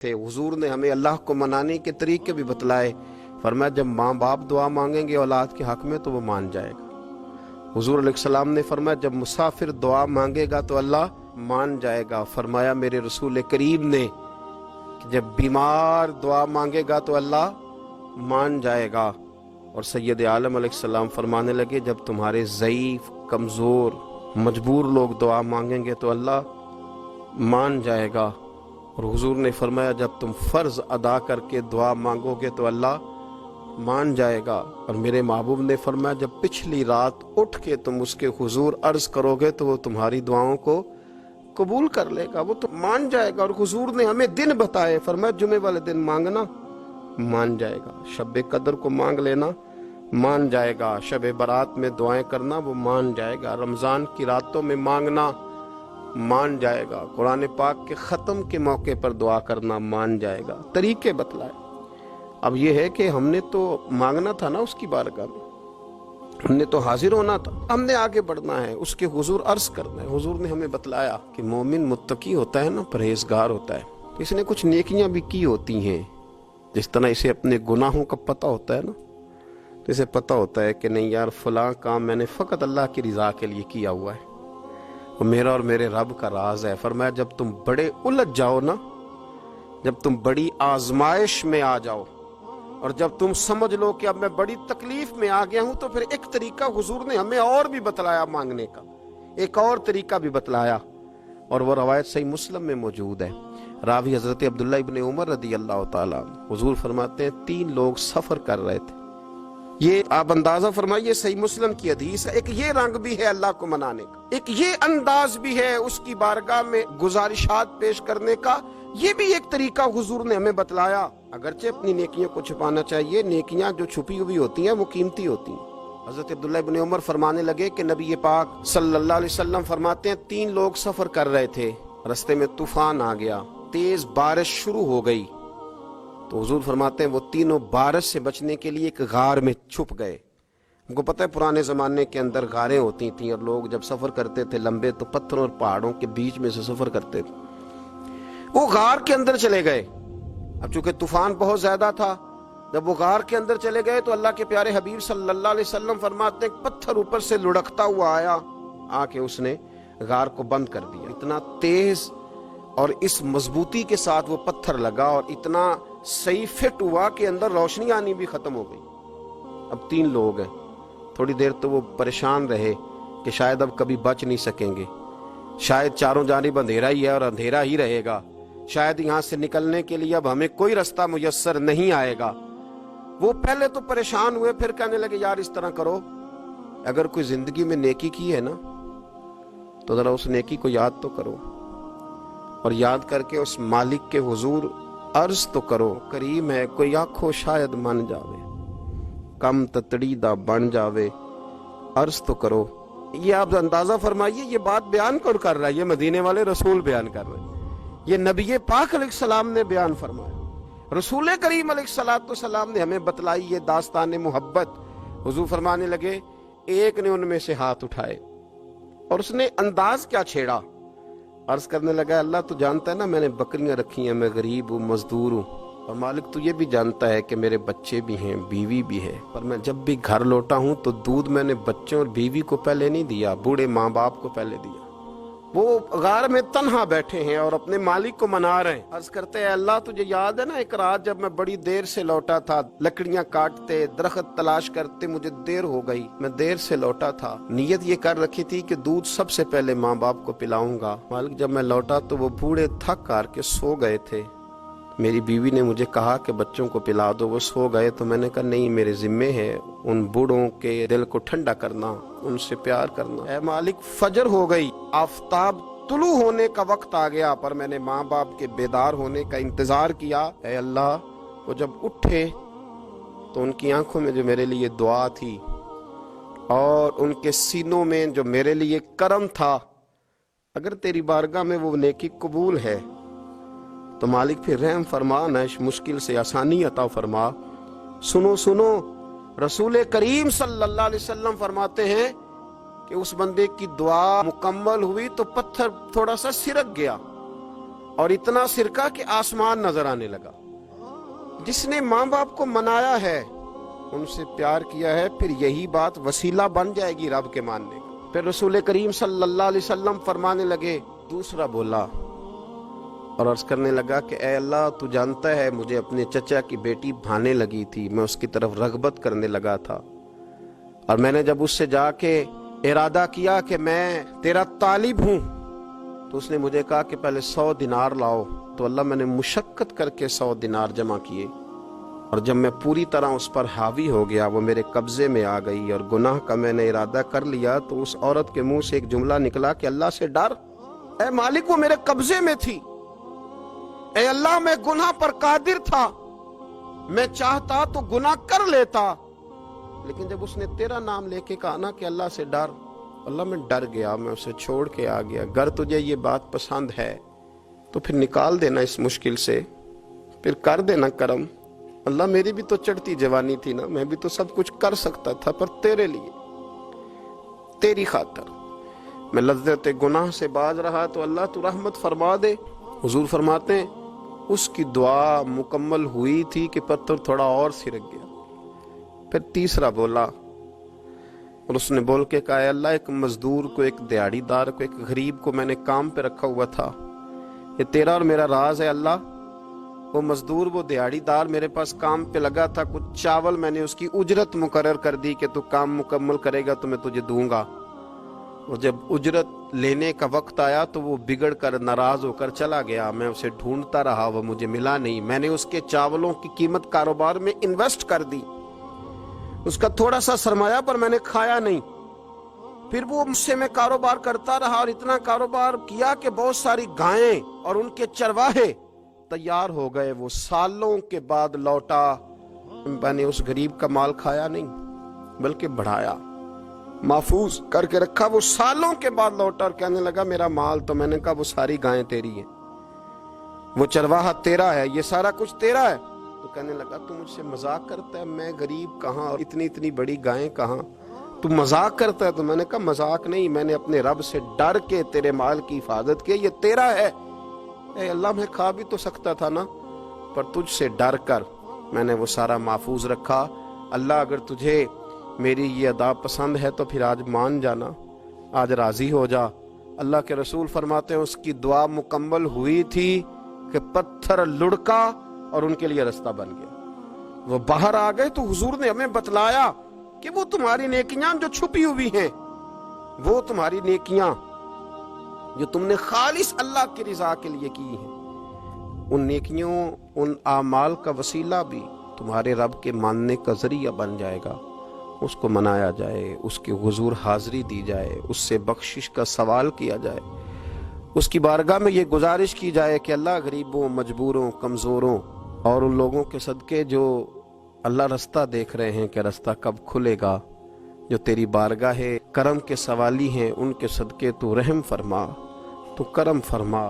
थे। हुजूर ने हमें अल्लाह को मनाने के तरीके भी बतलाए। फरमाया जब माँ बाप दुआ मांगेंगे औलाद के हक में तो वो मान जाएगा। हुजूर अलैहिस्सलाम ने फरमाया जब मुसाफिर दुआ मांगेगा तो अल्लाह मान जाएगा। फरमाया मेरे रसूल करीम ने कि जब बीमार दुआ मांगेगा तो अल्लाह मान जाएगा। और सैयद आलम अलैहिस्सलाम फरमाने लगे जब तुम्हारे ज़ईफ, कमज़ोर, मजबूर लोग दुआ मांगेंगे तो अल्लाह मान जाएगा। और हुजूर ने फरमाया जब तुम फ़र्ज अदा करके दुआ मांगोगे तो अल्लाह मान जाएगा। और मेरे महबूब ने फरमाया जब पिछली रात उठ के तुम उसके हुजूर अर्ज करोगे तो वो तुम्हारी दुआओं को कबूल कर लेगा, वो तो मान जाएगा। और हुजूर ने हमें दिन बताए, फरमाया जुमे वाले दिन मांगना मान जाएगा, शब कदर को मांग लेना मान जाएगा, शब बारात में दुआएं करना वो मान जाएगा, रमज़ान की रातों में मांगना मान जाएगा, कुरान पाक के ख़त्म के मौके पर दुआ करना मान जाएगा। तरीके बतलाए। अब ये है कि हमने तो मांगना था ना उसकी बारगाह में, हमने तो हाजिर होना था, हमने आगे बढ़ना है, उसके हुजूर अर्ज करना है। हुजूर ने हमें बतलाया कि मोमिन मुत्तकी होता है ना, परहेजगार होता है, तो इसने कुछ नेकियां भी की होती हैं। जिस तरह इसे अपने गुनाहों का पता होता है ना, तो इसे पता होता है कि नहीं यार फलां काम मैंने फ़कत अल्लाह की रज़ा के लिए किया हुआ है, वो मेरा और मेरे रब का राज है। फरमाया जब तुम बड़े उलझ जाओ ना, जब तुम बड़ी आजमाइश में आ जाओ और जब तुम समझ लो कि अब मैं बड़ी तकलीफ में आ गया हूं, तो फिर एक तरीका हुजूर ने हमें और भी बतलाया मांगने का, एक और तरीका भी बतलाया। और वो रवायत सही मुस्लिम में मौजूद है। रावी हजरत अब्दुल्ला इब्न उमर रदी अल्लाह ताला, हुजूर फरमाते हैं 3 लोग सफर कर रहे थे। ये आप अंदाजा फरमाइए, सही मुस्लिम की हदीस है। एक ये रंग भी है अल्लाह को मनाने का, एक ये अंदाज भी है उसकी बारगाह में गुजारिशात पेश करने का, ये भी एक तरीका हुजूर ने हमें बतलाया। अगरचे अपनी नेकियों को छुपाना चाहिए, नेकियां जो छुपी हुई होती हैं वो कीमती होती हैं। हजरत अब्दुल्ला इब्न उमर फरमाने लगे कि नबी पाक सल्लल्लाहु अलैहि वसल्लम फरमाते हैं 3 लोग सफर कर रहे थे, रास्ते में तूफान आ गया, तेज बारिश शुरू हो गई, तो हुजूर फरमाते हैं वो तीनों बारिश से बचने के लिए एक गार में छुप गए। हमको पता है पुराने जमाने के अंदर गारें होती थी और लोग जब सफर करते थे लंबे तो पत्थरों और पहाड़ों के बीच में से सफर करते थे। वो गार के अंदर चले गए। अब चूंकि तूफान बहुत ज्यादा था, जब वो गार के अंदर चले गए तो अल्लाह के प्यारे हबीब सल्लल्लाहु अलैहि वसल्लम फरमाते हैं पत्थर ऊपर से लुढ़कता हुआ आया, आके उसने गार को बंद कर दिया। इतना तेज और इस मजबूती के साथ वो पत्थर लगा और इतना सही फिट हुआ कि अंदर रोशनी आनी भी खत्म हो गई। अब 3 लोग हैं, थोड़ी देर तो वो परेशान रहे कि शायद अब कभी बच नहीं सकेंगे, शायद चारों जानिब अंधेरा ही है और अंधेरा ही रहेगा, शायद यहाँ से निकलने के लिए अब हमें कोई रास्ता मुयस्सर नहीं आएगा। वो पहले तो परेशान हुए, फिर कहने लगे यार इस तरह करो, अगर कोई जिंदगी में नेकी की है ना तो जरा उस नेकी को याद तो करो, और याद करके उस मालिक के हुजूर अर्ज तो करो, करीम है कोई आखो शायद मन जावे, कम ततड़ी दा बन जावे, अर्ज तो करो। ये आप अंदाजा फरमाइए, ये बात बयान कौन कर रहा है? ये मदीने वाले रसूल बयान कर रहे हैं, ये नबी पाक अलैहिस्सलाम ने बयान फरमाया। रसूल करीम अलैहिस्सलाम ने हमें बतलाई ये दास्तान मोहब्बत। हुजूर फरमाने लगे एक ने उनमें से हाथ उठाए और उसने अंदाज क्या छेड़ा, अर्ज करने लगा अल्लाह तो जानता है ना मैंने बकरियां रखी हैं, मैं गरीब हूँ, मजदूर हूँ, और मालिक तू ये भी जानता है कि मेरे बच्चे भी हैं, बीवी भी है, पर मैं जब भी घर लौटा हूँ तो दूध मैंने बच्चों और बीवी को पहले नहीं दिया, बूढ़े माँ बाप को पहले दिया। वो गार में तन्हा बैठे हैं और अपने मालिक को मना रहे हैं। अर्ज करते हैं अल्लाह तुझे याद है ना एक रात जब मैं बड़ी देर से लौटा था, लकड़ियां काटते दरख्त तलाश करते मुझे देर हो गई, मैं देर से लौटा था, नीयत ये कर रखी थी कि दूध सबसे पहले माँ बाप को पिलाऊंगा, मालिक जब मैं लौटा तो वो बूढ़े थक कर के सो गए थे, मेरी बीवी ने मुझे कहा कि बच्चों को पिला दो, वो सो गए, तो मैंने कहा नहीं मेरे जिम्मे है उन बूढ़ों के दिल को ठंडा करना, उनसे प्यार करना। ऐ मालिक फजर हो गई, आफताब तुलू होने का वक्त आ गया, पर मैंने माँ बाप के बेदार होने का इंतजार किया। ऐ अल्लाह वो जब उठे तो उनकी आंखों में जो मेरे लिए दुआ थी और उनके सीनों में जो मेरे लिए करम था, अगर तेरी बारगाह में वो नेकी कबूल है तो मालिक फिर रहम फरमा, न इस मुश्किल से आसानी अता फरमा। सुनो सुनो, रसूल करीम सल्लल्लाहु अलैहि वसल्लम फरमाते हैं कि उस बंदे की दुआ मुकम्मल हुई तो पत्थर थोड़ा सा सिरक गया और इतना सिरका कि आसमान नजर आने लगा। जिसने माँ बाप को मनाया है, उनसे प्यार किया है, फिर यही बात वसीला बन जाएगी रब के मानने का। फिर रसूल करीम सल्लल्लाहु अलैहि वसल्लम फरमाने लगे, दूसरा बोला और अर्ज करने लगा कि ऐ अल्लाह, तू जानता है मुझे अपने चचा की बेटी भाने लगी थी, मैं उसकी तरफ रगबत करने लगा था, और मैंने जब उससे जाके इरादा किया कि मैं तेरा तालिब हूँ, तो उसने मुझे कहा कि पहले 100 दिनार लाओ। तो अल्लाह, मैंने मुशक्कत करके 100 दिनार जमा किए, और जब मैं पूरी तरह उस पर हावी हो गया, वो मेरे कब्जे में आ गई और गुनाह का मैंने इरादा कर लिया, तो उस औरत के मुंह से एक जुमला निकला कि अल्लाह से डर, ऐ मालिक वो मेरे कब्जे में थी, ऐ अल्लाह मैं गुनाह पर कादिर था, मैं चाहता तो गुनाह कर लेता, लेकिन जब उसने तेरा नाम लेके कहा ना कि अल्लाह से डर, अल्लाह मैं डर गया, मैं उसे छोड़ के आ गया। अगर तुझे ये बात पसंद है तो फिर निकाल देना इस मुश्किल से, फिर कर देना करम। अल्लाह मेरी भी तो चढ़ती जवानी थी ना, मैं भी तो सब कुछ कर सकता था, पर तेरे लिए, तेरी खातर मैं लज्जत गुनाह से बाज रहा, तो अल्लाह तू रहमत फरमा दे। हुजूर फरमाते हैं उसकी दुआ मुकम्मल हुई थी कि पत्थर थोड़ा और सिरक गया। फिर तीसरा बोला और उसने बोल के कहा, अल्लाह एक मजदूर को, एक दिहाड़ीदार को, एक गरीब को मैंने काम पे रखा हुआ था, ये तेरा और मेरा राज है अल्लाह। वो मजदूर, वो दिहाड़ीदार मेरे पास काम पे लगा था, कुछ चावल मैंने उसकी उजरत मुकर्रर कर दी कि तू काम मुकम्मल करेगा तो मैं तुझे दूंगा। और जब उजरत लेने का वक्त आया तो वो बिगड़ कर नाराज होकर चला गया। मैं उसे ढूंढता रहा, वो मुझे मिला नहीं। मैंने उसके चावलों की कीमत कारोबार में इन्वेस्ट कर दी, उसका थोड़ा सा सरमाया, पर मैंने खाया नहीं। फिर वो मुझसे मैं कारोबार करता रहा और इतना कारोबार किया कि बहुत सारी गायें और उनके चरवाहे तैयार हो गए। वो सालों के बाद लौटा, मैंने उस गरीब का माल खाया नहीं बल्कि बढ़ाया, महफूज करके रखा। वो सालों के बाद लौटा और कहने लगा मेरा माल, तो मैंने कहा वो सारी गायें तेरी हैं, वो चरवाहा तेरा है, ये सारा कुछ तेरा है। तो कहने लगा तू मुझसे मजाक करता है, मैं गरीब कहाँ और इतनी इतनी बड़ी गायें कहाँ, तू मजाक करता है। तो मैंने कहा मजाक नहीं, मैंने अपने रब से डर के तेरे माल की हिफाजत की, ये तेरा है। ए अल्लाह मैं खा भी तो सकता था ना, पर तुझसे डर कर मैंने वो सारा महफूज रखा। अल्लाह अगर तुझे मेरी ये अदा पसंद है तो फिर आज मान जाना, आज राजी हो जा। अल्लाह के रसूल फरमाते हैं उसकी दुआ मुकम्मल हुई थी कि पत्थर लुढ़का और उनके लिए रास्ता बन गया। वो बाहर आ गए तो हुजूर ने हमें बतलाया कि वो तुम्हारी नेकियां जो छुपी हुई हैं, वो तुम्हारी नेकियां जो तुमने खालिस अल्लाह की रिजा के लिए की हैं, उन नेकियों, उन आमाल का वसीला भी तुम्हारे रब के मानने का जरिया बन जाएगा। उसको मनाया जाए, उसके हुजूर हाजिरी दी जाए, उससे बख्शिश का सवाल किया जाए, उसकी बारगाह में ये गुजारिश की जाए कि अल्लाह गरीबों, मजबूरों, कमज़ोरों और उन लोगों के सदके जो अल्लाह रास्ता देख रहे हैं कि रास्ता कब खुलेगा, जो तेरी बारगाह करम के सवाली हैं, उनके सदके तू रहम फरमा, तू करम फरमा।